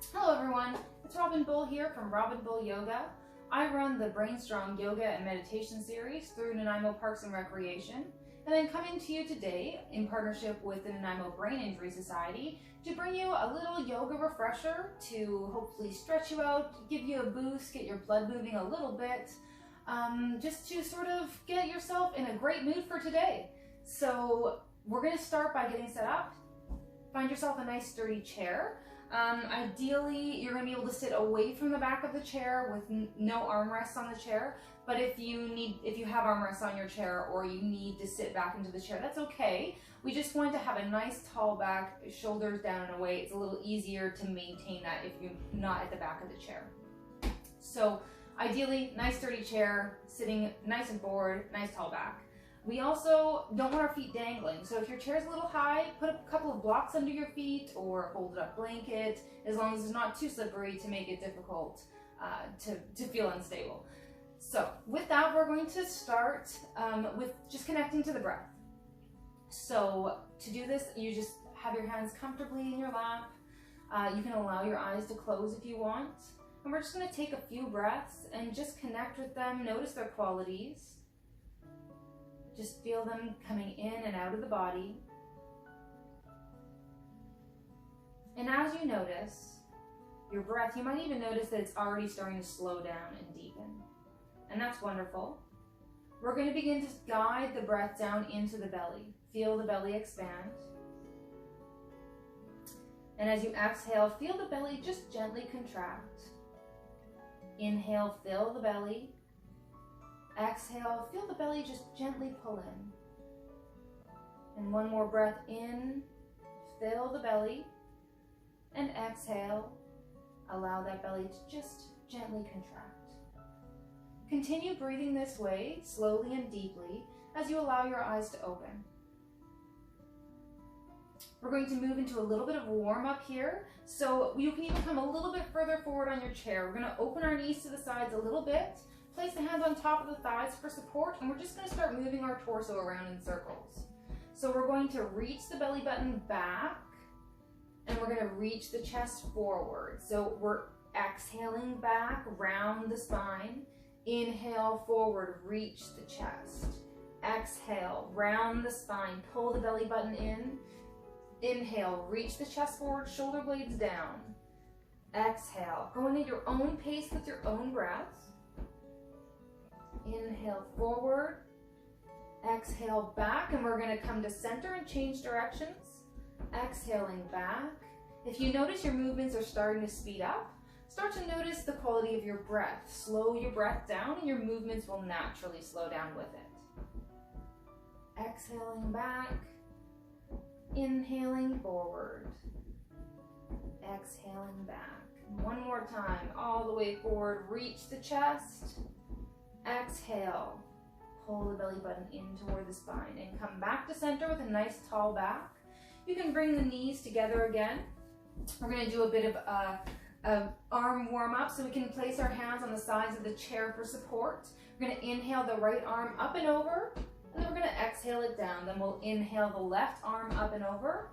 Hello everyone, it's Robyn Bull here from Robyn Bull Yoga. I run the Brain Strong Yoga and Meditation series through Nanaimo Parks and Recreation, and I'm coming to you today in partnership with the Nanaimo Brain Injury Society to bring you a little yoga refresher to hopefully stretch you out, give you a boost, get your blood moving a little bit, just to sort of get yourself in a great mood for today. So we're going to start by getting set up. Find yourself a nice sturdy chair. Ideally, you're going to be able to sit away from the back of the chair with no armrests on the chair. But if you have armrests on your chair or you need to sit back into the chair, that's okay. We just want to have a nice tall back, shoulders down and away. It's a little easier to maintain that if you're not at the back of the chair. So ideally, nice sturdy chair, sitting nice and forward, nice tall back. We also don't want our feet dangling, so if your chair is a little high, put a couple of blocks under your feet or a folded up blanket, as long as it's not too slippery to make it difficult to feel unstable. So with that, we're going to start with just connecting to the breath. So to do this, you just have your hands comfortably in your lap. You can allow your eyes to close if you want. And we're just going to take a few breaths and just connect with them, notice their qualities. Just feel them coming in and out of the body. And as you notice your breath, you might even notice that it's already starting to slow down and deepen. And that's wonderful. We're going to begin to guide the breath down into the belly. Feel the belly expand. And as you exhale, feel the belly just gently contract. Inhale, fill the belly. Exhale, feel the belly just gently pull in. And one more breath in, fill the belly, and exhale, allow that belly to just gently contract. Continue breathing this way, slowly and deeply, as you allow your eyes to open. We're going to move into a little bit of a warm up here, so you can even come a little bit further forward on your chair. We're going to open our knees to the sides a little bit. Place the hands on top of the thighs for support, and we're just going to start moving our torso around in circles. So we're going to reach the belly button back, and we're going to reach the chest forward. So we're exhaling back, round the spine. Inhale, forward, reach the chest. Exhale, round the spine, pull the belly button in. Inhale, reach the chest forward, shoulder blades down. Exhale, going at your own pace with your own breath. Inhale forward, exhale back, and we're going to come to center and change directions. Exhaling back. If you notice your movements are starting to speed up, start to notice the quality of your breath. Slow your breath down and your movements will naturally slow down with it. Exhaling back, inhaling forward, exhaling back. One more time, all the way forward, reach the chest. Exhale, pull the belly button in toward the spine and come back to center with a nice tall back. You can bring the knees together again. We're going to do a bit of a arm warm up, so we can place our hands on the sides of the chair for support. We're going to inhale the right arm up and over, and then we're going to exhale it down. Then we'll inhale the left arm up and over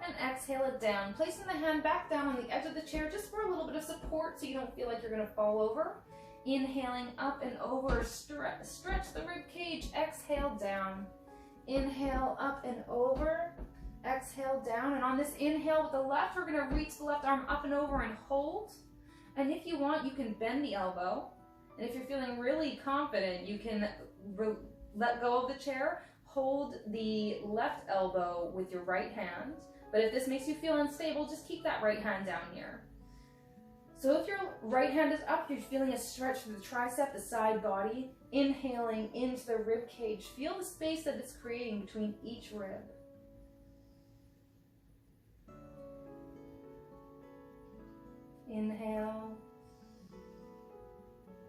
and exhale it down, placing the hand back down on the edge of the chair just for a little bit of support so you don't feel like you're going to fall over. Inhaling up and over, stretch the rib cage, exhale down. Inhale up and over, exhale down. And on this inhale with the left, we're going to reach the left arm up and over and hold. And if you want, you can bend the elbow. And if you're feeling really confident, you can let go of the chair, hold the left elbow with your right hand. But if this makes you feel unstable, just keep that right hand down here. So if your right hand is up, you're feeling a stretch through the tricep, the side body, inhaling into the rib cage. Feel the space that it's creating between each rib. Inhale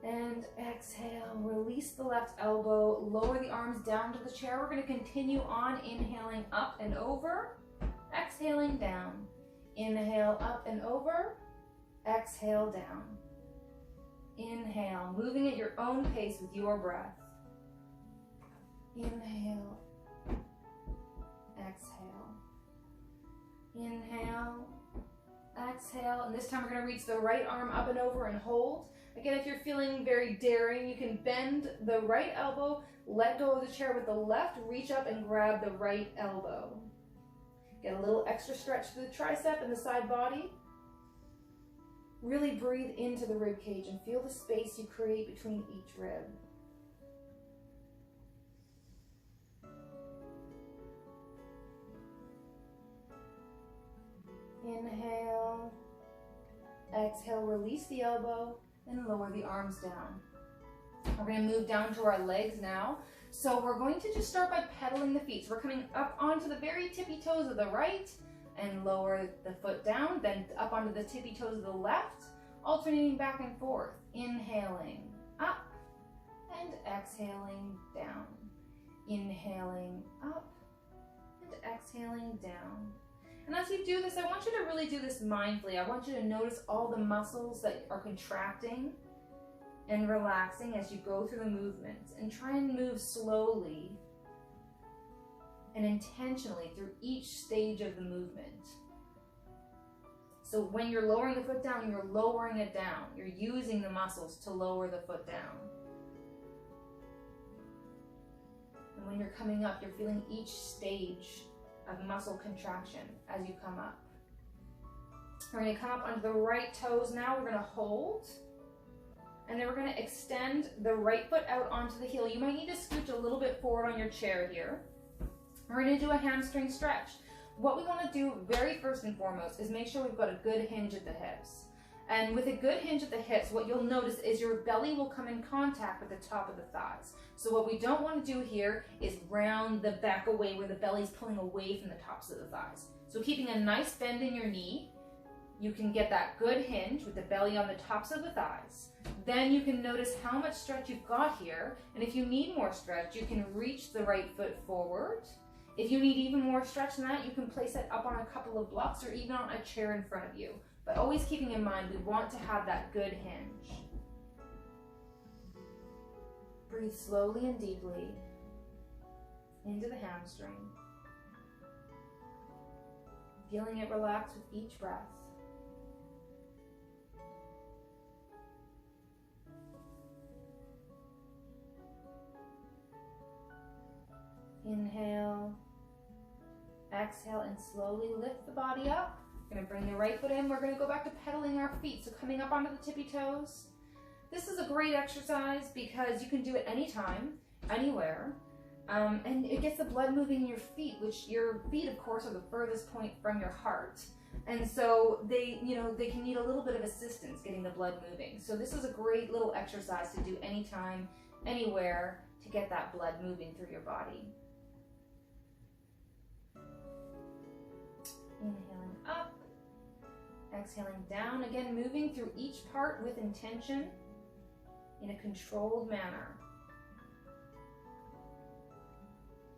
and exhale. Release the left elbow, lower the arms down to the chair. We're going to continue on, inhaling up and over, exhaling down. Inhale up and over. Exhale down. Inhale, moving at your own pace with your breath. Inhale, exhale. Inhale, Exhale, and this time we're going to reach the right arm up and over and hold. Again, if you're feeling very daring, you can bend the right elbow, let go of the chair with the left, reach up and grab the right elbow. Get a little extra stretch to the tricep and the side body. Really breathe into the rib cage and feel the space you create between each rib. Inhale, exhale, release the elbow and lower the arms down. We're going to move down to our legs now. So we're going to just start by pedaling the feet. So we're coming up onto the very tippy toes of the right and lower the foot down, then up onto the tippy toes of the left, alternating back and forth. Inhaling up and exhaling down. Inhaling up and exhaling down. And as you do this, I want you to really do this mindfully. I want you to notice all the muscles that are contracting and relaxing as you go through the movements, and try and move slowly and intentionally through each stage of the movement. So when you're lowering the foot down, you're lowering it down. You're using the muscles to lower the foot down. And when you're coming up, you're feeling each stage of muscle contraction as you come up. We're going to come up onto the right toes now. We're going to hold. And then we're going to extend the right foot out onto the heel. You might need to scooch a little bit forward on your chair here. We're going to do a hamstring stretch. What we want to do very first and foremost is make sure we've got a good hinge at the hips. And with a good hinge at the hips, what you'll notice is your belly will come in contact with the top of the thighs. So what we don't want to do here is round the back away where the belly's pulling away from the tops of the thighs. So keeping a nice bend in your knee, you can get that good hinge with the belly on the tops of the thighs. Then you can notice how much stretch you've got here. And if you need more stretch, you can reach the right foot forward. If you need even more stretch than that, you can place it up on a couple of blocks or even on a chair in front of you. But always keeping in mind, we want to have that good hinge. Breathe slowly and deeply into the hamstring. Feeling it relax with each breath. Inhale, exhale, and slowly lift the body up. We're going to bring the right foot in. We're going to go back to pedaling our feet. So coming up onto the tippy toes. This is a great exercise because you can do it anytime, anywhere. And it gets the blood moving in your feet, which your feet, of course, are the furthest point from your heart. And so they can need a little bit of assistance getting the blood moving. So this is a great little exercise to do anytime, anywhere, to get that blood moving through your body. Inhaling up, exhaling down. Again, moving through each part with intention in a controlled manner.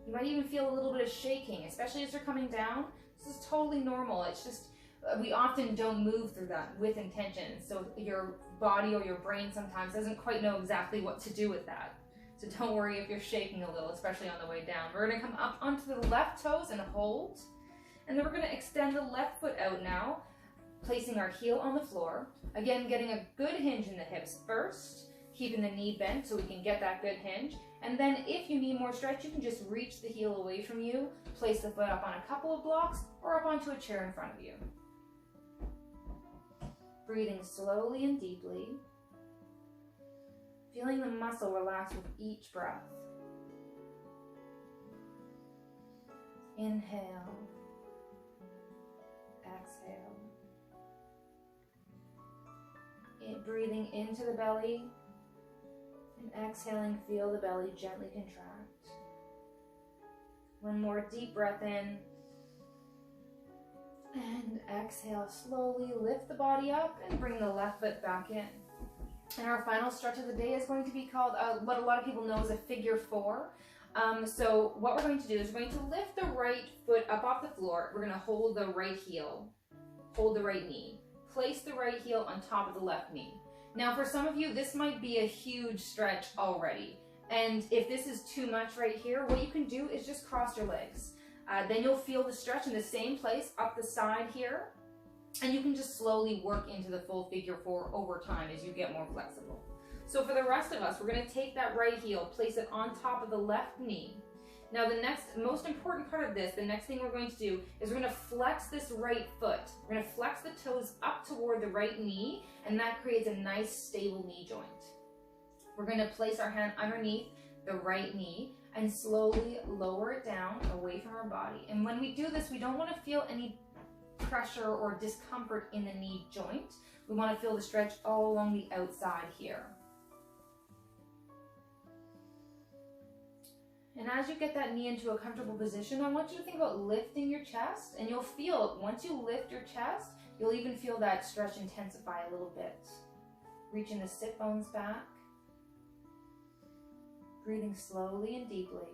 You might even feel a little bit of shaking, especially as you're coming down. This is totally normal. It's just, we often don't move through that with intention. So your body or your brain sometimes doesn't quite know exactly what to do with that. So don't worry if you're shaking a little, especially on the way down. We're going to come up onto the left toes and hold. And then we're going to extend the left foot out now, placing our heel on the floor. Again, getting a good hinge in the hips first, keeping the knee bent so we can get that good hinge. And then if you need more stretch, you can just reach the heel away from you, place the foot up on a couple of blocks or up onto a chair in front of you. Breathing slowly and deeply, feeling the muscle relax with each breath. Inhale. Exhale. Breathing into the belly and exhaling, feel the belly gently contract. One more deep breath in and exhale. Slowly lift the body up and bring the left foot back in. And our final stretch of the day is going to be called what a lot of people know as a figure four. So what we're going to do is we're going to lift the right foot up off the floor. We're going to hold the right heel, hold the right knee, place the right heel on top of the left knee. Now for some of you, this might be a huge stretch already. And if this is too much right here, what you can do is just cross your legs. Then you'll feel the stretch in the same place up the side here. And you can just slowly work into the full figure 4 over time as you get more flexible. So for the rest of us, we're going to take that right heel, place it on top of the left knee. Now the next most important part of this, the next thing we're going to do is we're going to flex this right foot. We're going to flex the toes up toward the right knee, and that creates a nice stable knee joint. We're going to place our hand underneath the right knee and slowly lower it down away from our body. And when we do this, we don't want to feel any pressure or discomfort in the knee joint. We want to feel the stretch all along the outside here. And as you get that knee into a comfortable position, I want you to think about lifting your chest, and you'll feel, once you lift your chest, you'll even feel that stretch intensify a little bit. Reaching the sit bones back, breathing slowly and deeply.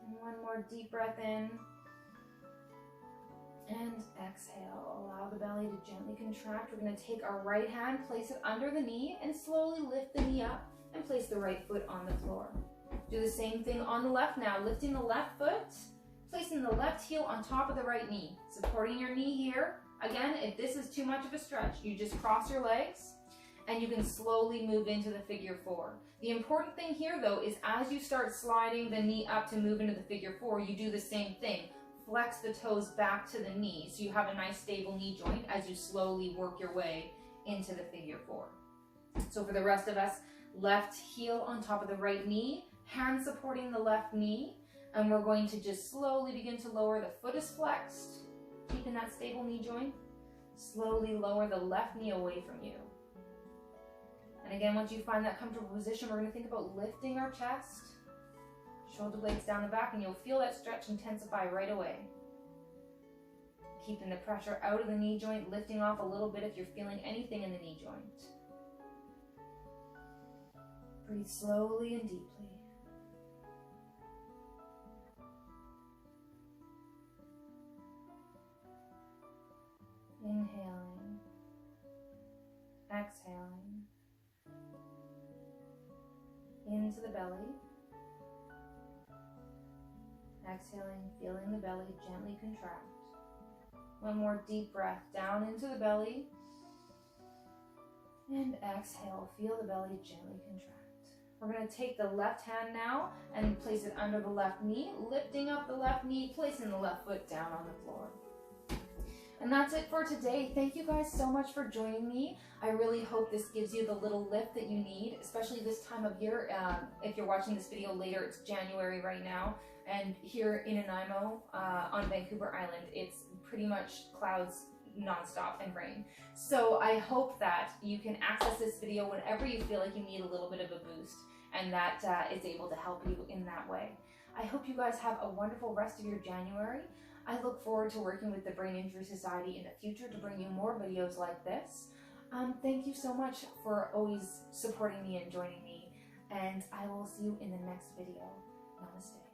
And one more deep breath in. And exhale, allow the belly to gently contract. We're going to take our right hand, place it under the knee, and slowly lift the knee up and place the right foot on the floor. Do the same thing on the left now, lifting the left foot, placing the left heel on top of the right knee, supporting your knee here. Again, if this is too much of a stretch, you just cross your legs and you can slowly move into the figure 4. The important thing here though is as you start sliding the knee up to move into the figure 4, you do the same thing. Flex the toes back to the knee so you have a nice stable knee joint as you slowly work your way into the figure 4. So for the rest of us, left heel on top of the right knee, hand supporting the left knee, and we're going to just slowly begin to lower. The foot is flexed, keeping that stable knee joint. Slowly lower the left knee away from you. And again, once you find that comfortable position, we're going to think about lifting our chest, shoulder blades down the back, and you'll feel that stretch intensify right away. Keeping the pressure out of the knee joint, lifting off a little bit if you're feeling anything in the knee joint. Breathe slowly and deeply. Inhaling, exhaling, into the belly. Exhaling, feeling the belly gently contract. One more deep breath down into the belly. And exhale, feel the belly gently contract. We're going to take the left hand now and place it under the left knee, lifting up the left knee, placing the left foot down on the floor. And that's it for today. Thank you guys so much for joining me. I really hope this gives you the little lift that you need, especially this time of year. If you're watching this video later, it's January right now. And here in Nanaimo, on Vancouver Island, it's pretty much clouds nonstop and rain. So I hope that you can access this video whenever you feel like you need a little bit of a boost, and that it's able to help you in that way. I hope you guys have a wonderful rest of your January. I look forward to working with the Brain Injury Society in the future to bring you more videos like this. Thank you so much for always supporting me and joining me, and I will see you in the next video. Namaste.